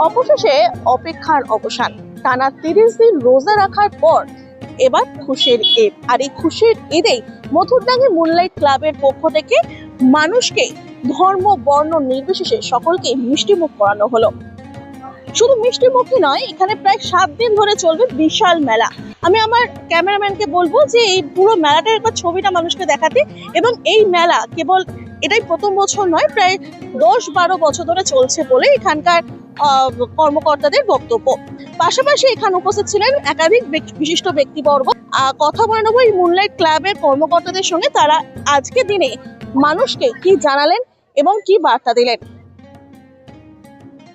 অবশেষে অপেক্ষার অবসান। টানা 30 দিন রোজা রাখার পর এবার খুশির ঈদ। আর এই খুশির ঈদেই মথুরডাঙ্গি মুনলাইট ক্লাবের পক্ষ থেকে মানুষকে ধর্ম বর্ণ নির্বিশেষে সকলকে মিষ্টিমুখ করানো হলো। শুধু মিষ্টি মুখই নয়, এখানে প্রায় 7 দিন ধরে চলবে বিশাল মেলা। আমি আমার ক্যামেরাম্যানকে বলবো যে এই পুরো মেলাটার একবার ছবিটা মানুষকে দেখাতে। এবং এই মেলা কেবল এটাই প্রথম বছর নয়, প্রায় 10-12 বছর ধরে চলছে বলে এখানকার কর্মকর্তাদের বক্তব্য। পাশাপাশি এখানে উপস্থিত ছিলেন একাধিক বিশিষ্ট ব্যক্তিবর্গ। কথা বলে নেবো এই মুনলাইট ক্লাবের কর্মকর্তাদের সঙ্গে, তারা আজকে দিনে মানুষকে কি জানালেন এবং কি বার্তা দিলেন।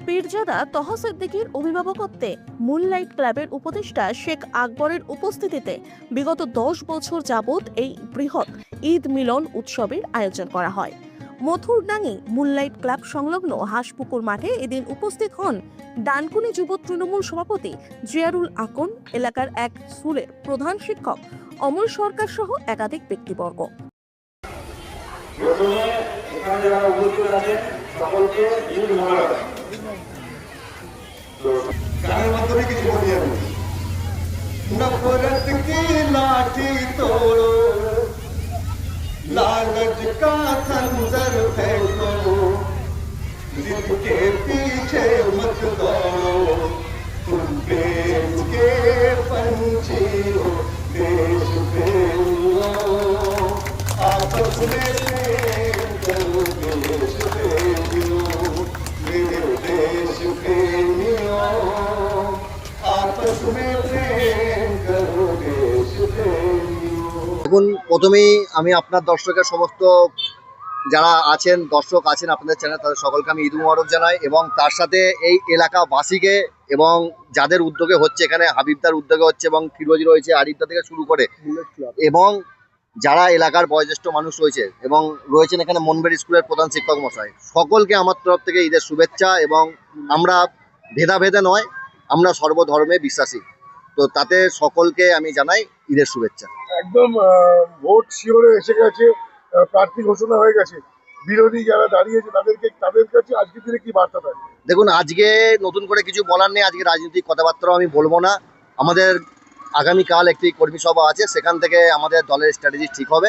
পীরজাদা তহা সিদ্দিকীর অভিভাবকত্বে মুনলাইট ক্লাবের উপদেষ্টা শেখ আকবরের উপস্থিতিতে বিগত 10 বছর যাবৎ এই বৃহৎ ঈদ মিলন উৎসবের আয়োজন করা হয়। মথুরডাঙ্গি মুনলাইট ক্লাব সংলগ্ন হাঁসপুকুর মাঠে এদিন উপস্থিত হন ডানকুনি যুব তৃণমূল সভাপতি জিয়ারুল আকন, এলাকার এক স্কুলের প্রধান শিক্ষক অমল সরকার সহ একাধিক ব্যক্তিবর্গ। গানের মাধ্যমে কিছু বলি আমি। नफरत की लाठी तोड़ो, लालच का खंजर फेंको, जिद के पीछे मत दौड़ो, तुम देश के पंछी हो, देश प्रेमियों, आपस में प्रेम करो देश प्रेमियों, मेरे देश प्रेमियों, आपस में प्रेम करो देश प्रेमियों। দেখুন, প্রথমেই আমি আপনার দর্শকের সমস্ত যারা আছেন, দর্শক আছেন আপনাদের চ্যানেল, তাদের সকলকে আমি ঈদ মুবারক জানাই। এবং তার সাথে এই এলাকাবাসীকে এবং যাদের উদ্যোগে হচ্ছে, এখানে হাবিবদার উদ্যোগে হচ্ছে এবং ফিরোজ রয়েছে, আরিফদা থেকে শুরু করে এবং যারা এলাকার বয়োজ্যেষ্ঠ মানুষ রয়েছে এবং রয়েছেন এখানে মনবের স্কুলের প্রধান শিক্ষক মশাই, সকলকে আমার তরফ থেকে ঈদের শুভেচ্ছা। এবং আমরা ভেদাভেদে নয়, আমরা সর্বধর্মে বিশ্বাসী, তো তাতে সকলকে আমি জানাই ঈদের শুভেচ্ছা। একদম ভোট শিওরে এসে গেছে, প্রার্থী ঘোষণা হয়ে গেছে, বিরোধী যারা দাঁড়িয়েছে তাদের কাছে আজকের দিনে কি বার্তা থাকে? দেখুন, আজকে নতুন করে কিছু বলার নেই, আজকে রাজনৈতিক কথাবার্তাও আমি বলবো না। আমাদের আগামীকাল একটি কর্মী সভা আছে, সেখান থেকে আমাদের দলের স্ট্র্যাটেজি ঠিক হবে।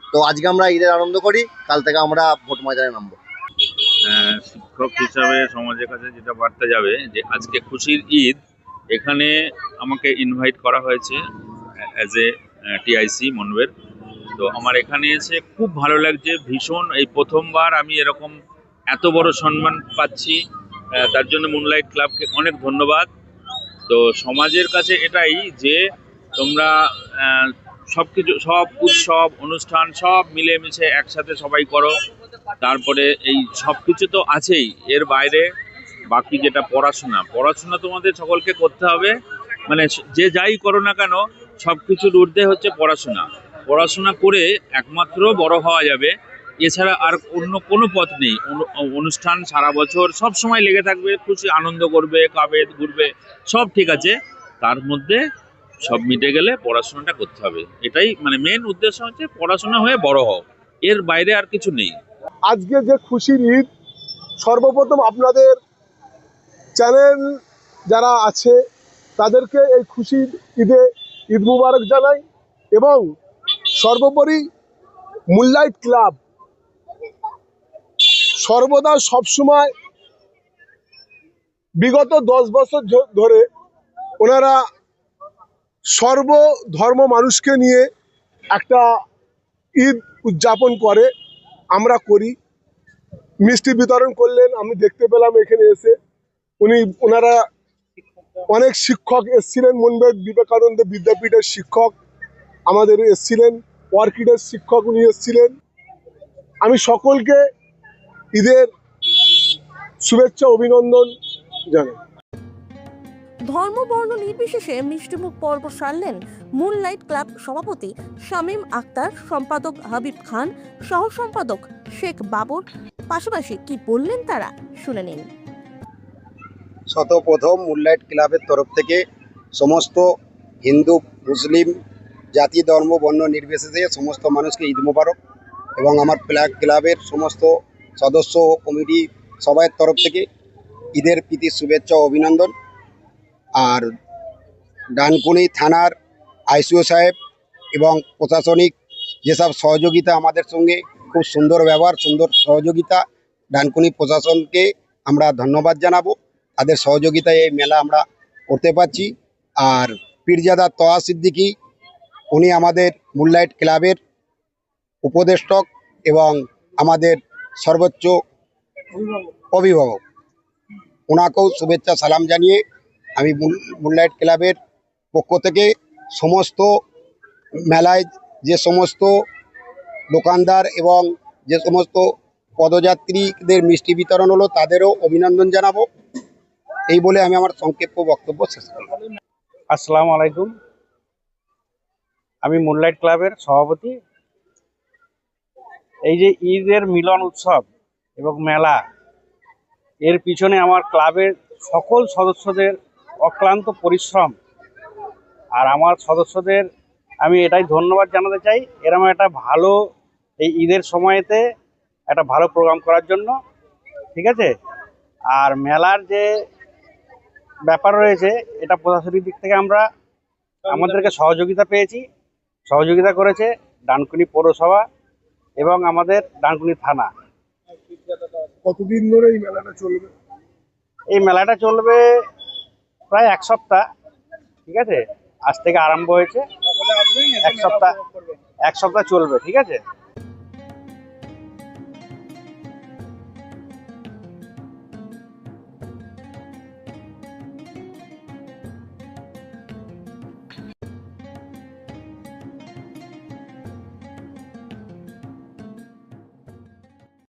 তো আজকে আমরা ঈদের আনন্দ করি, কাল থেকে আমরা ভোট ময়দানে নামবো। শিক্ষক হিসাবে সমাজের কাছে যেটা বার্তা যাবে যে আজকে খুশির ঈদ, এখানে আমাকে ইনভাইট করা হয়েছে অ্যাজ এ টিআইসি মনবের। তো আমার এখানে এসে খুব ভালো লাগছে, ভীষণ। এই প্রথমবার আমি এরকম এত বড় সম্মান পাচ্ছি, তার জন্য মুনলাইট ক্লাবকে অনেক ধন্যবাদ। তো সমাজের কাছে এটাই যে তোমরা সব কিছু, সব উৎসব অনুষ্ঠান সব মিলেমিশে একসাথে সবাই করো। তারপরে এই সব কিছু তো আছেই, এর বাইরে বাকি যেটা পড়াশোনা তোমাদের সকলকে করতে হবে। মানে যে যাই করো না কেন, সব কিছুর ঊর্ধ্বে হচ্ছে পড়াশোনা করে একমাত্র বড় হওয়া যাবে, এছাড়া আর অন্য কোনো পথ নেই। অনুষ্ঠান সারা বছর সব সময় লেগে থাকবে, খুশি আনন্দ করবে, খাবে, ঘুরবে, সব ঠিক আছে। তার মধ্যে সব মিটে গেলে পড়াশোনাটা করতে হবে, এটাই মানে মেন উদ্দেশ্য হচ্ছে পড়াশোনা হয়ে বড় হও, এর বাইরে আর কিছু নেই। আজকে যে খুশির ঈদ, সর্বপ্রথম আপনাদের চ্যানেল যারা আছে তাদেরকে এই খুশির ঈদে ঈদ মুবারক জানাই। এবং সর্বোপরি মুনলাইট ক্লাব সর্বদা সবসময় বিগত 10 বছর ধরে ওনারা সর্বধর্ম মানুষকে নিয়ে একটা ঈদ উদযাপন করে, আমরা করি। মিষ্টি বিতরণ করলেন, আমি দেখতে পেলাম এখানে এসে। ওনারা অনেক শিক্ষক এসছিলেন, মুনবের বিবেকানন্দ বিদ্যাপীঠের শিক্ষক আমাদের এসছিলেন, অর্কিডের শিক্ষক উনি এসছিলেন। আমি সকলকে ঈদের শুভেচ্ছা অভিনন্দন জানাই। ধর্ম বর্ণ নির্বিশেষে মিষ্টিমুখ পর্ব সারলেন মুনলাইট ক্লাব সভাপতি শামীম আক্তার, সম্পাদক হাবিব খান, সহ সম্পাদক শেখ বাবর। পাশাপাশি কি বললেন তারা, শুনে নিন। প্রথম মুনলাইট ক্লাবের তরফ থেকে সমস্ত হিন্দু মুসলিম জাতি ধর্ম বর্ণ নির্বিশেষে সমস্ত মানুষকে ঈদ মোবারক। এবং আমার ক্লাবের সমস্ত সদস্য কমিটি সবাইয়ের তরফ থেকে ঈদের প্রীতি শুভেচ্ছা ও অভিনন্দন। আর ডানকুনি থানার আইসিও সাহেব এবং প্রশাসনিক যেসব সহযোগিতা আমাদের সঙ্গে, খুব সুন্দর ব্যবহার, সুন্দর সহযোগিতা, ডানকুনি প্রশাসনকে আমরা ধন্যবাদ জানাবো। তাদের সহযোগিতায় এই মেলা আমরা করতে পারছি। আর পীরজাদা তহা সিদ্দিকী, উনি আমাদের মুনলাইট ক্লাবের উপদেষ্টক এবং আমাদের সর্বোচ্চ অভিভাবক। ওনাকেও শুভেচ্ছা সালাম জানিয়ে আমি মুনলাইট ক্লাবের পক্ষ থেকে সমস্ত মেলায় যে সমস্ত দোকানদার এবং যে সমস্ত পদযাত্রীদের মিষ্টি বিতরণ হলো তাদেরও অভিনন্দন জানাবো। এই বলে আমি আমার সংক্ষিপ্ত বক্তব্য শেষ করি। আসসালামু আলাইকুম। আমি মুনলাইট ক্লাবের সভাপতি। এই যে ঈদের মিলন উৎসব এবং মেলা, এর পিছনে আমার ক্লাবের সকল সদস্যদের অক্লান্ত পরিশ্রম। আর আমার সদস্যদের আমি এটাই ধন্যবাদ জানাতে চাই, এরকম একটা ভালো এই ঈদের সময়তে একটা ভালো প্রোগ্রাম করার জন্য। ঠিক আছে। আর মেলার যে ব্যাপার রয়েছে, এটা প্রশাসনিক দিক থেকে আমাদেরকে সহযোগিতা পেয়েছি। সহযোগিতা করেছে ডানকুনি পৌরসভা এবং আমাদের ডানকুনি থানা। কতদিন ধরে এই মেলাটা চলবে? এই মেলাটা চলবে প্রায় 1 সপ্তাহ। ঠিক আছে, আজ থেকে আরম্ভ হয়েছে। 1 সপ্তাহ চলবে। ঠিক আছে।